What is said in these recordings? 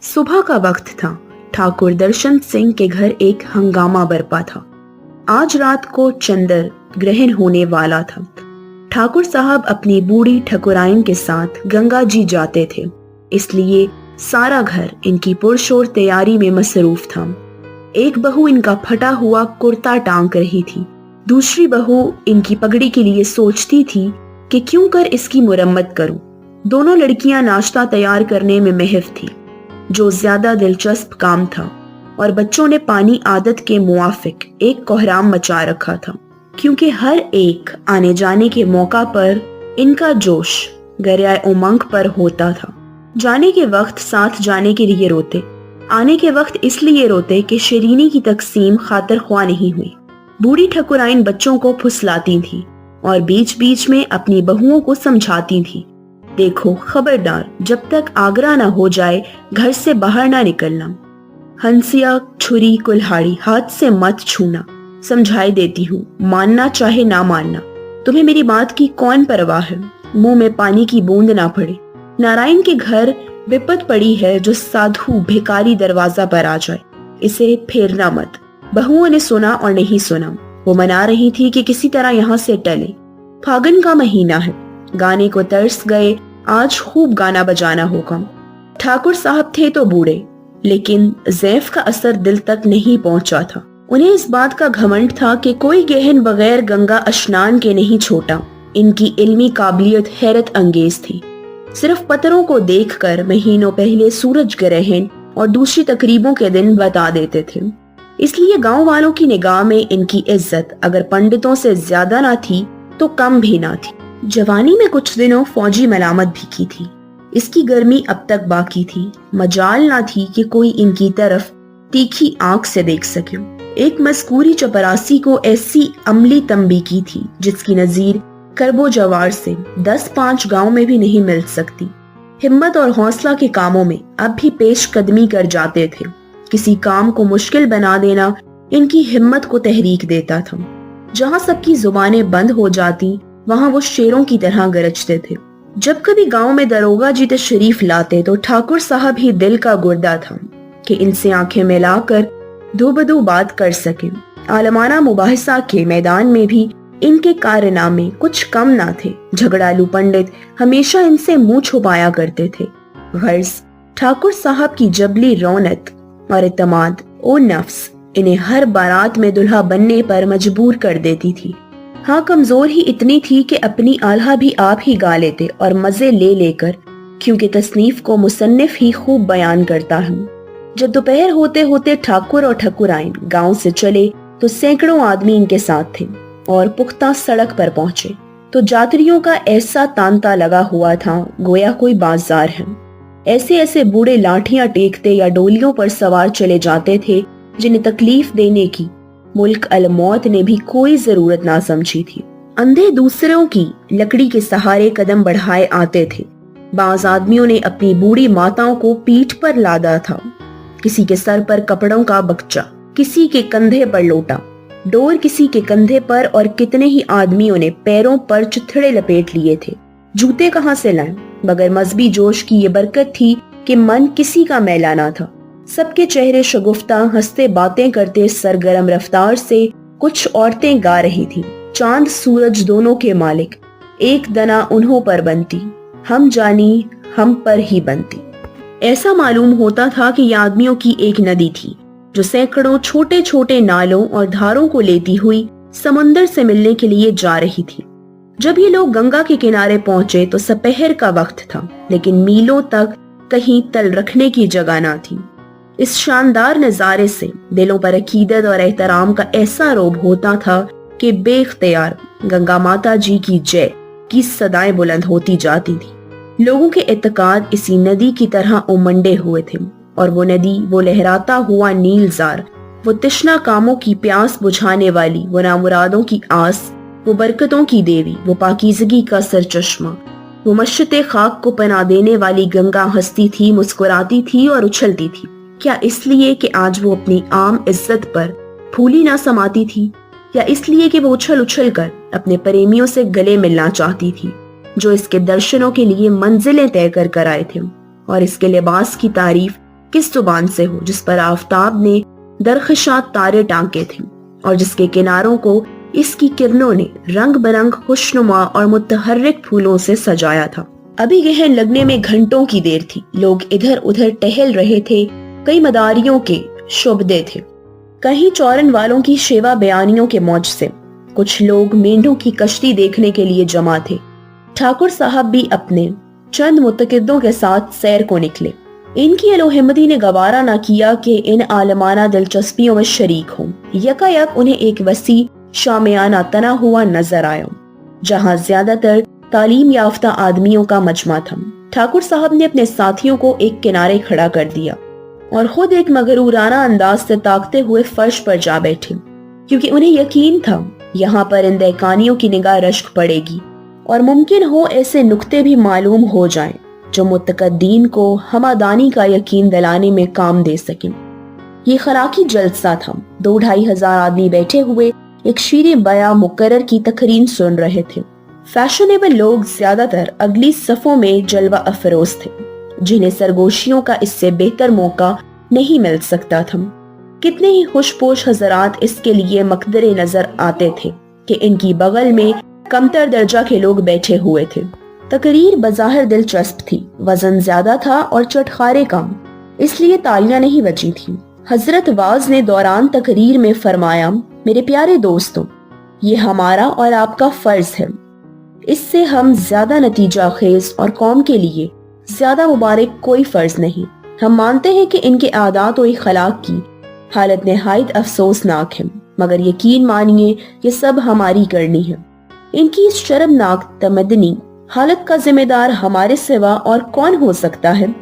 सुबह का वक्त था। ठाकुर दर्शन सिंह के घर एक हंगामा बरपा था। आज रात को चंद्र ग्रहण होने वाला था। ठाकुर साहब अपनी बूढ़ी ठकुराइन के साथ गंगा जी जाते थे, इसलिए सारा घर इनकी पुरशोर तैयारी में मसरूफ था। एक बहू इनका फटा हुआ कुर्ता टांग रही थी, दूसरी बहू इनकी पगड़ी के लिए सोचती थी कि क्यों कर इसकी मुरम्मत करूं। दोनों लड़कियां नाश्ता तैयार करने में महव थी, जो ज्यादा दिलचस्प काम था, और बच्चों ने पानी आदत के मुआफिक एक कोहराम मचा रखा था, क्योंकि हर एक आने जाने के मौका पर इनका जोश गरियाए उमंग पर होता था। जाने के वक्त साथ जाने के लिए रोते, आने के वक्त इसलिए रोते कि शरीनी की तकसीम खातिर ख्वाह नहीं हुई। बूढ़ी ठकुराइन बच्चों को फुसलाती थी और बीच बीच में अपनी बहुओं को समझाती थी, देखो खबरदार, जब तक आगरा ना हो जाए घर से बाहर ना निकलना। हंसिया छुरी कुल्हाड़ी हाथ से मत छूना, समझाई देती हूँ, मानना चाहे ना मानना, तुम्हें मेरी बात की कौन परवाह है। मुंह में पानी की बूंद ना पड़े। नारायण के घर विपत पड़ी है, जो साधु भिखारी दरवाजा पर आ जाए, इसे फेरना मत। बहुओं ने सुना और नहीं सुना। वो मना रही थी कि किसी तरह यहाँ से टले। फागुन का महीना है, गाने को तरस गए, आज खूब गाना बजाना होगा। ठाकुर साहब थे तो बूढ़े, लेकिन ज़ैफ का असर दिल तक नहीं पहुंचा था। उन्हें इस बात का घमंड था कि कोई गहन बगैर गंगा स्नान के नहीं छोटा। इनकी इल्मी काबिलियत हैरत अंगेज थी। सिर्फ पत्थरों को देखकर महीनों पहले सूरज ग्रहण और दूसरी तकरीबों के दिन बता देते थे। इसलिए गांव वालों की निगाह में इनकी इज्जत अगर पंडितों से ज्यादा ना थी तो कम भी ना थी। जवानी में कुछ दिनों फौजी मलामत भी की थी। इसकी गर्मी अब तक बाकी थी। मजाल ना थी कि कोई इनकी तरफ तीखी आंख से देख सके। एक मस्कूरी चपरासी को ऐसी अमली तंबी की थी जिसकी नजीर करबो जवार से 10-5 गांव में भी नहीं मिल सकती। हिम्मत और हौसला के कामों में अब भी पेश कदमी कर जाते थे। किसी काम को मुश्किल बना देना इनकी हिम्मत को तहरीक देता था। जहां सबकी जुबानें बंद हो जाती, वहां वो शेरों की तरह गरजते थे। जब कभी गांव में दरोगा जी तशरीफ लाते तो ठाकुर साहब ही दिल का गुर्दा था कि इनसे आंखें मिलाकर दो बदो बात कर सके। आलमाना मुबाहिसा के मैदान में भी इनके कारनामे कुछ कम ना थे। झगड़ालू पंडित हमेशा इनसे मुंह छुपाया करते थे। गर्ज ठाकुर साहब की जबली रौनक और इत्मीनान ओ नफ्स इन्हें हर बारात में दुल्हा बनने पर मजबूर कर देती थी। हाँ, कमजोर ही इतनी थी कि अपनी आल्हा भी आप ही गा लेते और मजे ले लेकर, क्योंकि तसनीफ को मुसन्निफ ही खूब बयान करता है। जब दोपहर होते होते ठाकुर और ठकुराइन गांव से चले तो सैकड़ों आदमी इनके साथ थे और पुख्ता सड़क पर पहुंचे तो यात्रियों का ऐसा तांता लगा हुआ था गोया कोई बाजार है। ऐसे ऐसे बूढ़े लाठियां टेकते या डोलियों पर सवार चले जाते थे जिन्हें तकलीफ देने की मुल्क अलमौत ने भी कोई जरूरत ना समझी थी। अंधे दूसरों की लकड़ी के सहारे कदम बढ़ाए आते थे। बाज आदमियों ने अपनी बूढ़ी माताओं को पीठ पर लादा था। किसी के सर पर कपड़ों का बक्चा, किसी के कंधे पर लोटा, डोर किसी के कंधे पर, और कितने ही आदमियों ने पैरों पर चिथड़े लपेट लिए थे। जूते कहाँ से लाएं? मगर मजहबी जोश की ये बरकत थी कि मन किसी का मैला ना था। सबके चेहरे शगुफ्ता, हंसते बातें करते सरगर्म रफ्तार से कुछ औरतें गा रही थी। चांद सूरज दोनों के मालिक, एक दना उन्हों पर बनती, हम जानी हम पर ही बनती। ऐसा मालूम होता था कि यह आदमियों की एक नदी थी जो सैकड़ों छोटे छोटे नालों और धारों को लेती हुई समंदर से मिलने के लिए जा रही थी। जब ये लोग गंगा के किनारे पहुंचे तो सपहर का वक्त था, लेकिन मीलों तक कहीं तल रखने की जगह ना थी। इस शानदार नजारे से दिलों पर अकीदत और एहतराम का ऐसा रोब होता था कि बेख्तियार गंगा माता जी की जय की सदाएं बुलंद होती जाती थी। लोगों के एतकाद इसी नदी की तरह उमंडे हुए थे, और वो नदी, वो लहराता हुआ नीलजार, वो तिश्ना कामों की प्यास बुझाने वाली, वो नामुरादों की आस, वो बरकतों की देवी, वो पाकीज़गी का सरचश्मा, वो मश्रते खाक को पना देने वाली गंगा हंसती थी, मुस्कुराती थी और उछलती थी। क्या इसलिए कि आज वो अपनी आम इज्जत पर फूली ना समाती थी, या इसलिए कि वो उछल उछल कर अपने प्रेमियों से गले मिलना चाहती थी, जो इसके दर्शनों के लिए मंजिलें तय कर आए थे, और इसके लिबास की तारीफ किस जुबान से हो जिस पर आफताब ने दरख्शां तारे टांके थे और जिसके किनारों को इसकी किरणों ने रंग बिरंग खुशनुमा और मुतहर्रिक फूलों से सजाया था। अभी गहन लगने में घंटों की देर थी। लोग इधर उधर टहल रहे थे। कई मदारियों के शुबदे थे, कहीं चौरन वालों की शेवा बयानियों के मौज से। कुछ लोग मेंढों की कश्ती देखने के लिए जमा थे। ठाकुर साहब भी अपने चंद मुतकिदों के साथ सैर को निकले। इनकी अलोहिमदी ने गवारा न किया कि इन आलमाना दिलचस्पियों में शरीक हों। यकायक उन्हें एक वसी शामियाना तना हुआ नजर आया, जहां ज्यादातर तालीम याफ्ता आदमियों का मजमा था। ठाकुर साहब ने अपने साथियों को एक किनारे खड़ा कर दिया और खुद एक मगरूराना अंदाज से ताकते हुए फर्श पर जा बैठे, क्योंकि उन्हें यकीन था यहाँ पर इन दहकानियों की निगाह रश्क पड़ेगी और मुमकिन हो ऐसे नुक्ते भी मालूम हो जाएं जो मुतकद्दीन को हमादानी का यकीन दिलाने में काम दे सकें। ये खराकी जलसा था। 2-2.5 हजार आदमी बैठे हुए एक शीरे बया मुकर्रर की तकरीर सुन रहे थे। फैशनेबल लोग ज्यादातर अगली सफों में जलवा अफरोज थे, जिन्हें सरगोशियों का इससे बेहतर मौका नहीं मिल सकता था। कितने ही खुशपोश हजरात इसके लिए मकदरे नजर आते थे कि इनकी बगल में कमतर दर्जा के लोग बैठे हुए थे। तकरीर बज़ाहिर दिलचस्प थी, वजन ज्यादा था और चटखारे कम, इसलिए तालियां नहीं बजी थी। हजरत वाज ने दौरान तकरीर में फरमाया, मेरे प्यारे दोस्तों, ये हमारा और आपका फर्ज है। इससे हम ज्यादा नतीजा खेज और कौम के लिए ज्यादा मुबारक कोई फर्ज नहीं। हम मानते हैं कि इनके आदात और अखलाक की हालत निहायत अफसोसनाक है, मगर यकीन मानिए ये सब हमारी करनी है। इनकी इस शर्मनाक तमदनी हालत का जिम्मेदार हमारे सिवा और कौन हो सकता है?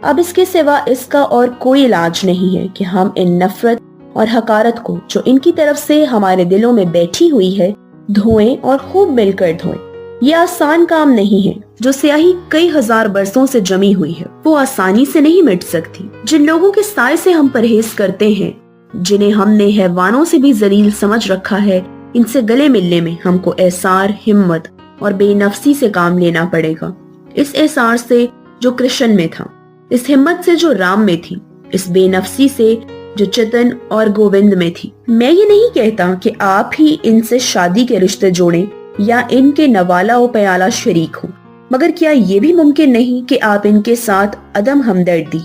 अब इसके सिवा इसका और कोई इलाज नहीं है कि हम इन नफरत और हकारत को जो इनकी तरफ से हमारे दिलों में बैठी हुई है धोएं और खूब मिलकर धोएं। ये आसान काम नहीं है। जो स्याही कई हजार बरसों से जमी हुई है वो आसानी से नहीं मिट सकती। जिन लोगों के साए से हम परहेज करते हैं, जिन्हें हमने हैवानों से भी जलील समझ रखा है, इनसे गले मिलने में हमको एसार, हिम्मत और बेनफसी से काम लेना पड़ेगा। इस एसार से जो कृष्ण में था, इस हिम्मत से जो राम में थी, इस बेनफसी से जो चेतन और गोविंद में थी। मैं ये नहीं कहता कि आप ही इनसे शादी के रिश्ते जोड़ें या इनके नवाला और प्याला शरीक हो, मगर क्या ये भी मुमकिन नहीं कि आप इनके साथ अदम हमदर्दी,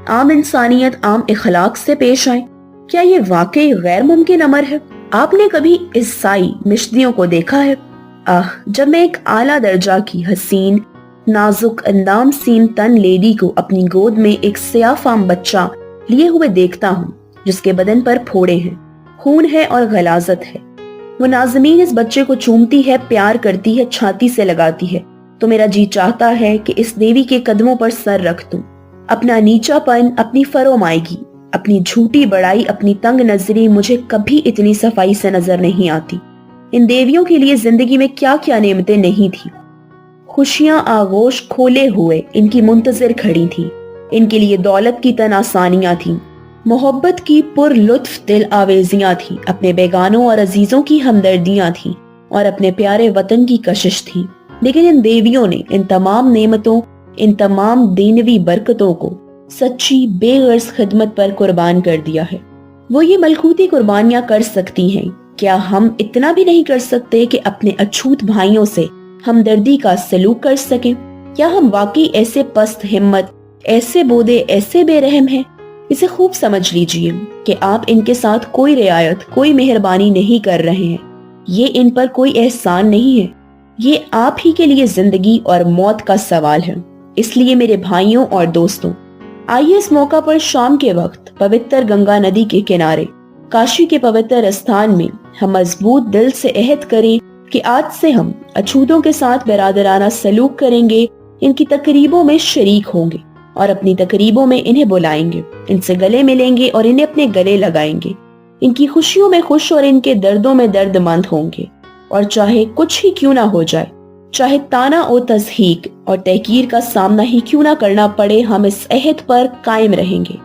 आम इंसानियत, आम इखलाक से पेश आए? क्या ये वाकई गैर मुमकिन अमर है? आपने कभी ईसाई मिश्दियों को देखा है? जब मैं एक आला दर्जा की हसीन नाजुक अंदाम सीन तन लेडी को अपनी गोद में एक सियाफाम बच्चा लिए हुए देखता हूँ, जिसके बदन पर फोड़े हैं, खून है और गलाजत है, वो नाज़मीन इस बच्चे को चूमती है, प्यार करती है, छाती से लगाती है, तो मेरा जी चाहता है कि इस देवी के कदमों पर सर रख दूं। अपना नीचापन, अपनी फरोमाइगी, अपनी झूठी बड़ाई, अपनी तंग नजरी मुझे कभी इतनी सफाई से नजर नहीं आती। इन देवियों के लिए जिंदगी में क्या क्या नेमतें नहीं थी। खुशियां आगोश खोले हुए इनकी मुंतजर खड़ी थी। इनके लिए दौलत की तन आसानियां थी, मोहब्बत की पुर लुत्फ दिल आवेजियां थी, अपने बेगानों और अजीजों की हमदर्दियां थी और अपने प्यारे वतन की कशिश थी। लेकिन इन देवियों ने इन तमाम नेमतों, इन तमाम दीनवी बरकतों को सच्ची बेगर्ज खिदमत पर कुर्बान कर दिया है। वो ये मलकूती कुर्बानियां कर सकती हैं, क्या हम इतना भी नहीं कर सकते कि अपने अछूत भाइयों से हमदर्दी का सलूक कर सकें? क्या हम वाकई ऐसे पस्त हिम्मत, ऐसे बोदे, ऐसे बेरहम हैं? इसे खूब समझ लीजिए कि आप इनके साथ कोई रियायत, कोई मेहरबानी नहीं कर रहे हैं। ये इन पर कोई एहसान नहीं है, ये आप ही के लिए जिंदगी और मौत का सवाल है। इसलिए मेरे भाइयों और दोस्तों, आइए इस मौका पर शाम के वक्त पवित्र गंगा नदी के किनारे काशी के पवित्र स्थान में हम मजबूत दिल से अहद करें कि आज से हम अछूतों के साथ बिरादराना सलूक करेंगे, इनकी तकरीबों में शरीक होंगे और अपनी तकरीबों में इन्हें बुलाएंगे, इनसे गले मिलेंगे और इन्हें अपने गले लगाएंगे, इनकी खुशियों में खुश और इनके दर्दों में दर्दमंद होंगे। और चाहे कुछ ही क्यों ना हो जाए, चाहे ताना और तज़हीक और तहकीर का सामना ही क्यों ना करना पड़े, हम इस अहद पर कायम रहेंगे।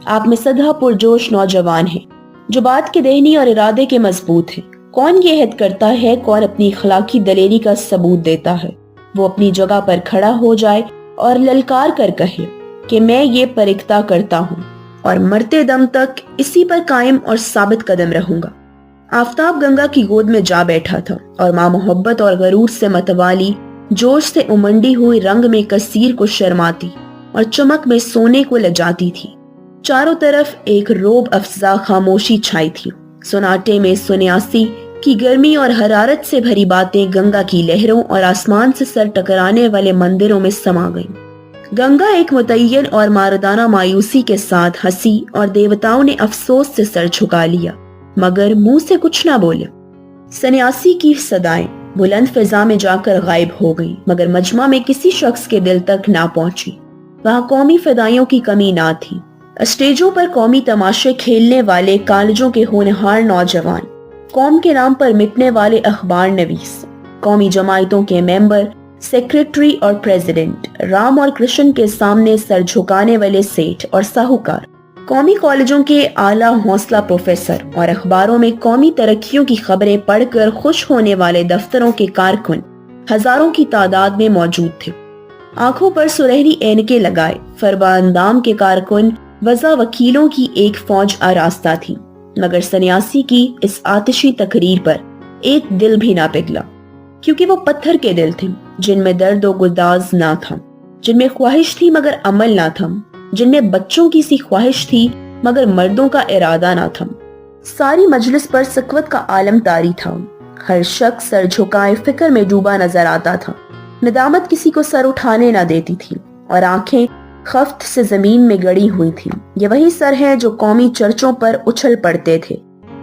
आप में सदा पुरजोश नौजवान हैं जो बात के देहनी और इरादे के मजबूत हैं। कौन ये अहद करता है, कौन अपनी अखलाकी दलेरी का सबूत देता है? वो अपनी जगह पर खड़ा हो जाए और ललकार कर कहे, کہ میں یہ پرکھتا کرتا ہوں اور مرتے دم تک اسی پر قائم اور ثابت قدم رہوں گا۔ آفتاب گنگا کی گود میں جا بیٹھا تھا اور ماں محبت اور غرور سے متوالی جوش سے امنڈی ہوئی رنگ میں کثیر کو شرماتی اور چمک میں سونے کو لجاتی تھی۔ چاروں طرف ایک روب افزا خاموشی چھائی تھی۔ سناٹے میں سنیاسی کی گرمی اور حرارت سے بھری باتیں گنگا کی لہروں اور آسمان سے سر ٹکرانے والے مندروں میں سما گئیں۔ گنگا ایک متعین اور ماردانہ مایوسی کے ساتھ ہنسی اور دیوتاؤں نے افسوس سے سر جھکا لیا مگر منہ سے کچھ نہ بولے۔ سنیاسی کی صدائیں بلند فضا میں جا کر غائب ہو گئیں مگر مجمع میں کسی شخص کے دل تک نہ پہنچی۔ وہاں قومی فدائیوں کی کمی نہ تھی۔ اسٹیجوں پر قومی تماشے کھیلنے والے کالجوں کے ہونہار نوجوان، قوم کے نام پر مٹنے والے اخبار نویس، قومی جماعتوں کے ممبر، سیکریٹری اور پریزیڈنٹ، رام اور کرشن کے سامنے سر جھکانے والے سیٹھ اور ساہوکار، قومی کالجوں کے اعلیٰ حوصلہ پروفیسر اور اخباروں میں قومی ترقیوں کی خبریں پڑھ کر خوش ہونے والے دفتروں کے کارکن ہزاروں کی تعداد میں موجود تھے۔ آنکھوں پر سنہری اینکیں لگائے فربا اندام کے کارکن وضع وکیلوں کی ایک فوج آراستہ تھی مگر سنیاسی کی اس آتشی تقریر پر ایک دل بھی نہ پگھلا، کیونکہ وہ پتھر کے دل تھے جن میں درد و گداز نہ تھا، جن میں خواہش تھی مگر عمل نہ تھا، جن میں بچوں کی سی خواہش تھی مگر مردوں کا ارادہ نہ تھا۔ ساری مجلس پر سکوت کا عالم طاری تھا۔ ہر شخص سر جھکائے فکر میں ڈوبا نظر آتا تھا۔ ندامت کسی کو سر اٹھانے نہ دیتی تھی اور آنکھیں خفت سے زمین میں گڑی ہوئی تھی۔ یہ وہی سر ہیں جو قومی چرچوں پر اچھل پڑتے تھے،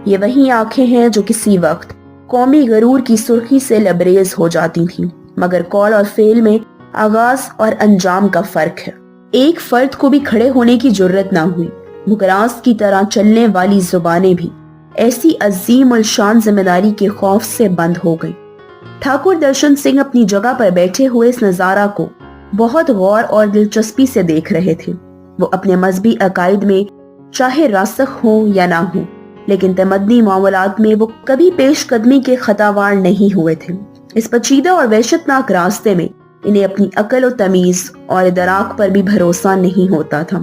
یہ وہی آنکھیں ہیں جو کسی وقت قومی غرور کی سرخی سے لبریز ہو جاتی تھیں مگر قول اور فعل میں آغاز اور انجام کا فرق ہے۔ ایک فرد کو بھی کھڑے ہونے کی جرت نہ ہوئی۔ مگراس کی طرح چلنے والی زبانیں بھی ایسی عظیم الشان ذمہ داری کے خوف سے بند ہو گئی۔ ٹھاکر درشن سنگھ اپنی جگہ پر بیٹھے ہوئے اس نظارہ کو بہت غور اور دلچسپی سے دیکھ رہے تھے۔ وہ اپنے مذہبی عقائد میں چاہے راسخ ہوں یا نہ ہوں لیکن تمدنی معاملات میں وہ کبھی پیش قدمی کے خطاوار نہیں ہوئے تھے۔ اس پیچیدہ اور وحشتناک راستے میں انہیں اپنی عقل و تمیز اور ادراک پر بھی بھروسہ نہیں ہوتا تھا۔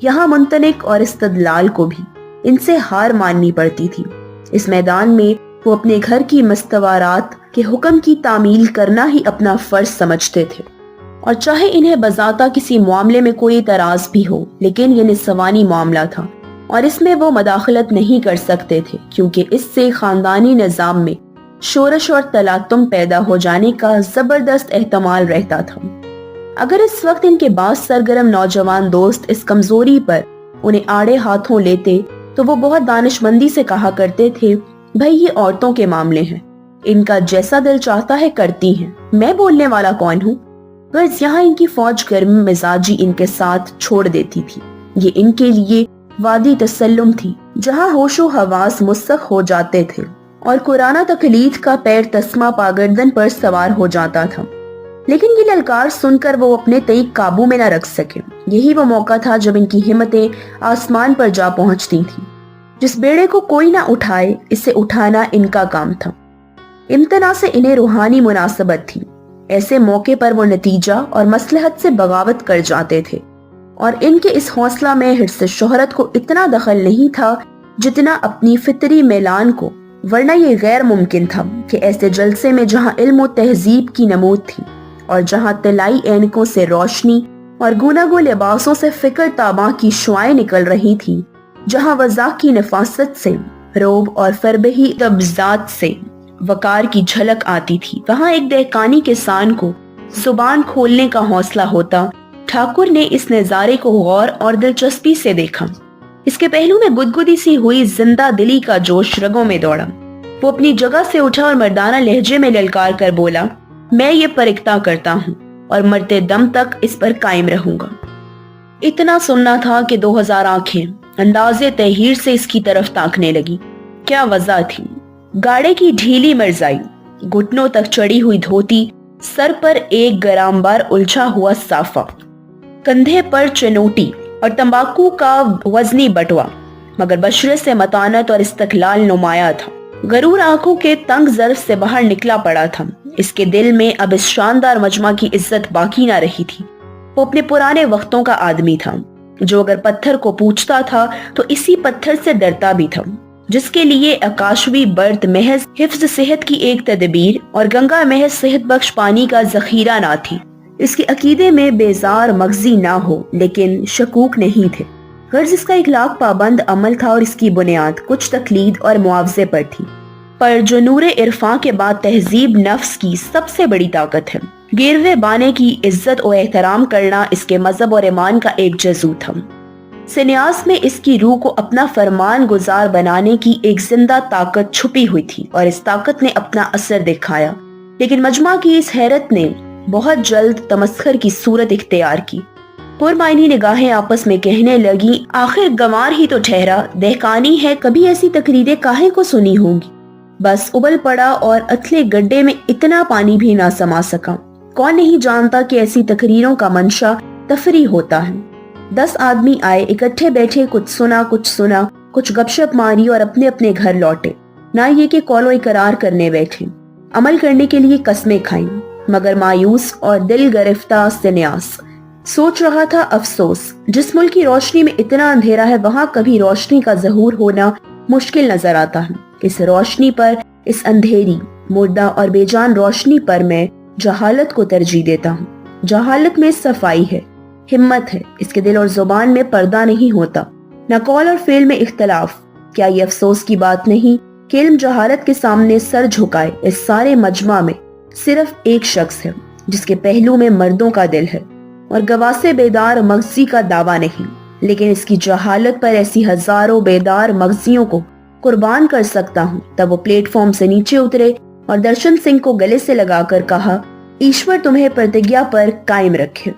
یہاں منطلق اور استدلال کو بھی ان سے ہار ماننی پڑتی تھی۔ اس میدان میں وہ اپنے گھر کی مستوارات کے حکم کی تعمیل کرنا ہی اپنا فرض سمجھتے تھے، اور چاہے انہیں بذاتہ کسی معاملے میں کوئی اعتراض بھی ہو لیکن یہ نسوانی معاملہ تھا اور اس میں وہ مداخلت نہیں کر سکتے تھے کیونکہ اس سے خاندانی نظام میں شورش اور تلاطم پیدا ہو جانے کا زبردست احتمال رہتا تھا۔ اگر اس وقت ان کے بعض سرگرم نوجوان دوست اس کمزوری پر انہیں آڑے ہاتھوں لیتے تو وہ بہت دانشمندی سے کہا کرتے تھے، بھائی یہ عورتوں کے معاملے ہیں، ان کا جیسا دل چاہتا ہے کرتی ہیں، میں بولنے والا کون ہوں؟ غرض یہاں ان کی فوج گرم مزاجی ان کے ساتھ چھوڑ دیتی تھی۔ یہ ان کے لیے وادی تسلم تھی جہاں ہوش و حواس مسخ ہو جاتے تھے اور قرآنہ تقلید کا پیر تسمہ پاگردن پر سوار ہو جاتا تھا۔ لیکن یہ للکار سن کر وہ اپنے تئیں قابو میں نہ رکھ سکے۔ یہی وہ موقع تھا جب ان کی ہمتیں آسمان پر جا پہنچتی تھیں۔ جس بیڑے کو کوئی نہ اٹھائے اسے اٹھانا ان کا کام تھا۔ امتناع سے انہیں روحانی مناسبت تھی۔ ایسے موقع پر وہ نتیجہ اور مصلحت سے بغاوت کر جاتے تھے، اور ان کے اس حوصلہ میں حرص شہرت کو اتنا دخل نہیں تھا جتنا اپنی فطری میلان کو، ورنہ یہ غیر ممکن تھا کہ ایسے جلسے میں جہاں علم و تہذیب کی نمود تھی اور جہاں طلائی اینکوں سے روشنی اور گوناگو لباسوں سے فکر تاباں کی شعائیں نکل رہی تھیں، جہاں وضاح کی نفاست سے، روب اور فربہی تبزات سے وقار کی جھلک آتی تھی، وہاں ایک دہقانی کسان کو زبان کھولنے کا حوصلہ ہوتا۔ ٹھاکر نے اس نظارے کو غور اور دلچسپی سے دیکھا۔ اس کے پہلو میں گدگدی سی ہوئی زندہ دلی کا جوش رگوں میں دوڑا۔ وہ اپنی جگہ سے اٹھا اور مردانہ لہجے میں للکار کر بولا، میں یہ پرکھتا کرتا ہوں اور مرتے دم تک اس پر قائم رہوں گا۔ اتنا سننا تھا کہ 2000 آنکھیں اندازے تحیر سے اس کی طرف تاکنے لگی۔ کیا وضع تھی! گاڑے کی ڈھیلی مرزائی، گھٹنوں تک چڑھی ہوئی دھوتی، سر پر ایک گرام بار الجھا ہوا صافہ، کندھے پر چنوٹی اور تمباکو کا وزنی بٹوا، مگر بشرے سے متانت اور استقلال نمایاں تھا۔ غرور آنکھوں کے تنگ ظرف سے باہر نکلا پڑا تھا۔ اس کے دل میں اب اس شاندار مجمع کی عزت باقی نہ رہی تھی۔ وہ اپنے پرانے وقتوں کا آدمی تھا جو اگر پتھر کو پوچھتا تھا تو اسی پتھر سے ڈرتا بھی تھا، جس کے لیے آکاشوی برت محض حفظ صحت کی ایک تدبیر اور گنگا محض صحت بخش پانی کا ذخیرہ نہ تھی۔ اس کے عقیدے میں بیزار مغزی نہ ہو لیکن شکوک نہیں تھے، غرض اس کا اخلاق پابند عمل تھا اور اس کی بنیاد کچھ تقلید اور معاوضے پر تھی، پر جو نور عرفاں کے بعد تہذیب نفس کی سب سے بڑی طاقت ہے۔ گیروے بانے کی عزت و احترام کرنا اس کے مذہب اور ایمان کا ایک جزو تھا۔ سنیاس میں اس کی روح کو اپنا فرمان گزار بنانے کی ایک زندہ طاقت چھپی ہوئی تھی اور اس طاقت نے اپنا اثر دکھایا، لیکن مجمع کی اس حیرت نے بہت جلد تمسخر کی صورت اختیار کی۔ پرمعنی نگاہیں آپس میں کہنے لگی، آخر گنوار ہی تو ٹھہرا، دہقانی ہے، کبھی ایسی تقریریں کاہے کو سنی ہوں گی۔ بس ابل پڑا اور اتھلے گڈھے میں اتنا پانی بھی نہ سما سکا۔ کون نہیں جانتا کہ ایسی تقریروں کا منشا تفریح ہوتا ہے۔ 10 آدمی آئے، اکٹھے بیٹھے، کچھ سنا، کچھ گپ شپ ماری اور اپنے اپنے گھر لوٹے، نہ یہ کہ قول و اقرار کرنے بیٹھے، عمل کرنے کے لیے قسمیں کھائیں۔ مگر مایوس اور دل گرفتہ سنیاس سوچ رہا تھا، افسوس، جس ملک کی روشنی میں اتنا اندھیرا ہے وہاں کبھی روشنی کا ظہور ہونا مشکل نظر آتا ہے۔ اس روشنی پر، اس اندھیری، مردہ اور بے جان روشنی پر میں جہالت کو ترجیح دیتا ہوں۔ جہالت میں صفائی ہے، ہمت ہے، اس کے دل اور زبان میں پردہ نہیں ہوتا، نہ قول اور فعل میں اختلاف۔ کیا یہ افسوس کی بات نہیں کہ علم جہالت کے سامنے سر جھکائے؟ اس سارے مجمع میں صرف ایک شخص ہے جس کے پہلو میں مردوں کا دل ہے اور گواہ سے بیدار مغزی کا دعویٰ نہیں، لیکن اس کی جہالت پر ایسی ہزاروں بیدار مغزیوں کو قربان کر سکتا ہوں۔ تب وہ پلیٹ فارم سے نیچے اترے اور درشن سنگھ کو گلے سے لگا کر کہا، ایشور تمہیں پرتگیا پر قائم رکھے۔